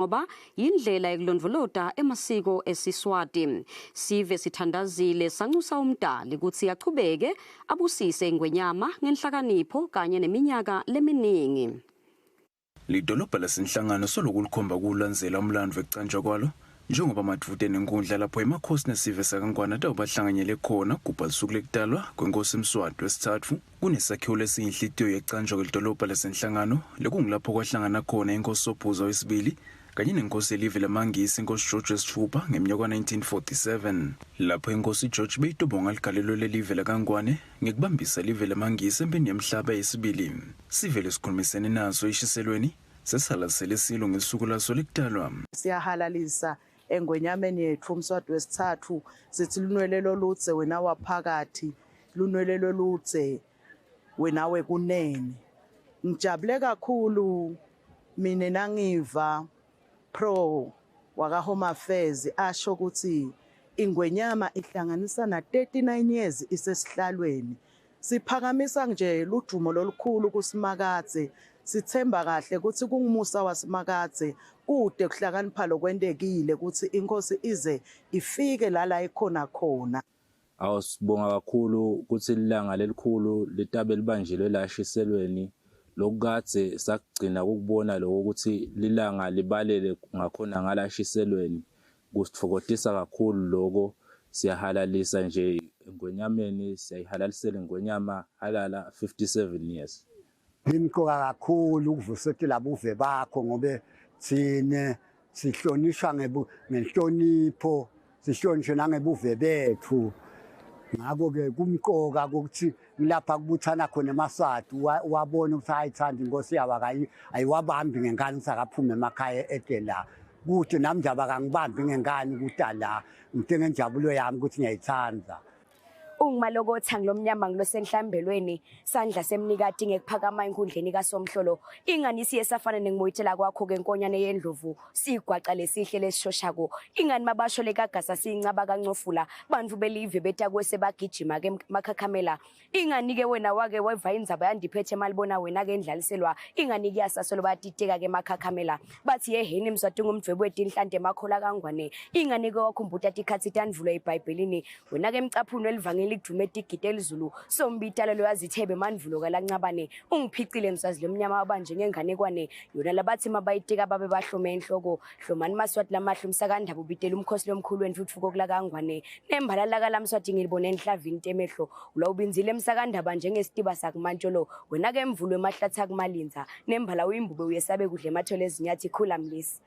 ngoba indlela yokulondoloda emasiko esiSwati. Sive sithandazile sanxusa umdali ukuthi aqhubeke abusise ingwenyama ngenhlakanipho kanye neminyaka leminingi. Lidolobha lasenhlangano solokulikhomba kulandzela umlando ekucanjwa kwalo njengoba madvude nenkundla lapho emakhosi nesive sakangwana bahlanganyele khona kubha lusuku lekudalwa kwenkosi Mswati wesithathu kunesakhiwo lesiyinhlitiyo yecanjwa kwelidolobha lasenhlangano lekungilapho kwahlangana khona inkosi Sobhuza wesibili kanye nenkosi yelive lamangisi inkosi George wesithupha ngeminyaka 1947 lapho inkosi George beyitobonga ligalelo lelive lakangwane ngekubambisa live lamangisi empini yemhlaba yesibili. Sivele sikhulumisene naso ishiselweni sesalasele silo ngesuku laso lekudalwa. Siyahalalisa engwenyameni yethu Mswati wesithathu sithi lunwelelo ludze wena waphakathi lunwelelo ludze wena wekunene. Ngijabule kakhulu mina nangiva pro waka Home Affairs asho ukuthi ingwenyama ihlanganisa na 39 years isesihlalweni. Siphakamisa nje ludumo lolukhulu kuSimakadze. Sithemba kahle ukuthi kungumusa waSimakadze kude kuhlakanipha lokwendekile ukuthi inkosi ize ifike la ikhona khona. Awusibonga kakhulu ukuthi ilanga lelikhulu litabe libanjilwe la Shiselweni lokukadze sakugcina ukubona lokho ukuthi lilanga libalele ngakhona ngala Shiselweni kusithokozisa kakhulu lokho. Siyahalalisa nje engwenyameni siyayihalalisela ingwenyama halala 57 years. Imkoka kakhulu ukuvuselela labuve bakho ngobe thine sihlonishwa ngenhlonipho sihlonishwe nangebuve bethu. Ngakho ke kumkoka ukuthi lapha kubuthana khona eMaswati wabona ukuthi ayithanda inkosi yawa ayiwabambi ngengane sakaphume emakhaya etela kuthi nami nje abakangibambi ngengane ukudala ngithe ngenjabulo yami ukuthi ngiyayithanda. Ungimalokotha ngilomnyama ngilosenhlambelweni sandla semnikati ngekuphakama enkundleni kaSomhlolo ingani siyesafana nengimoyithela kwakho kenkonyane yendlovu sigwaqa lesihle lesishoshako ingani mabasho lekagasa sincaba kancofula bantu belive betakwese bagijima ke makhakhamela ingani ke wena wake weva indzaba yandiphethe malibona wena ke endlaliselwa ingani kuyasasolo batiteka ke makhakhamela bathi yeheni Mswati ngumdwebu wetinhlante emakhola kangwane ingani ke wakhumbuta tikhatsi tandvulo eBhayibhelini wena ke mcaphuni welivangeli likudume itigite elizulu sombitalo loyazithebe mandvulo kalancabane ungiphicile msazi lomnyama wabanje ngenganekwane yona labathi mabayitika babe bahlome enhloko hlomani Maswati lamahlo umsakandaba ubitela umkhosi lomkhulu wentuthuko kulakangwane nembalala kalamswati ngilibone enhlavini temehlo ulawubinzile emsakandaba njengesitiba sakumantsholo wena ke emvulo emahlatha kumalinza nembala uyimbube uyesabe kudle emathole ezinyathi khula mlisi.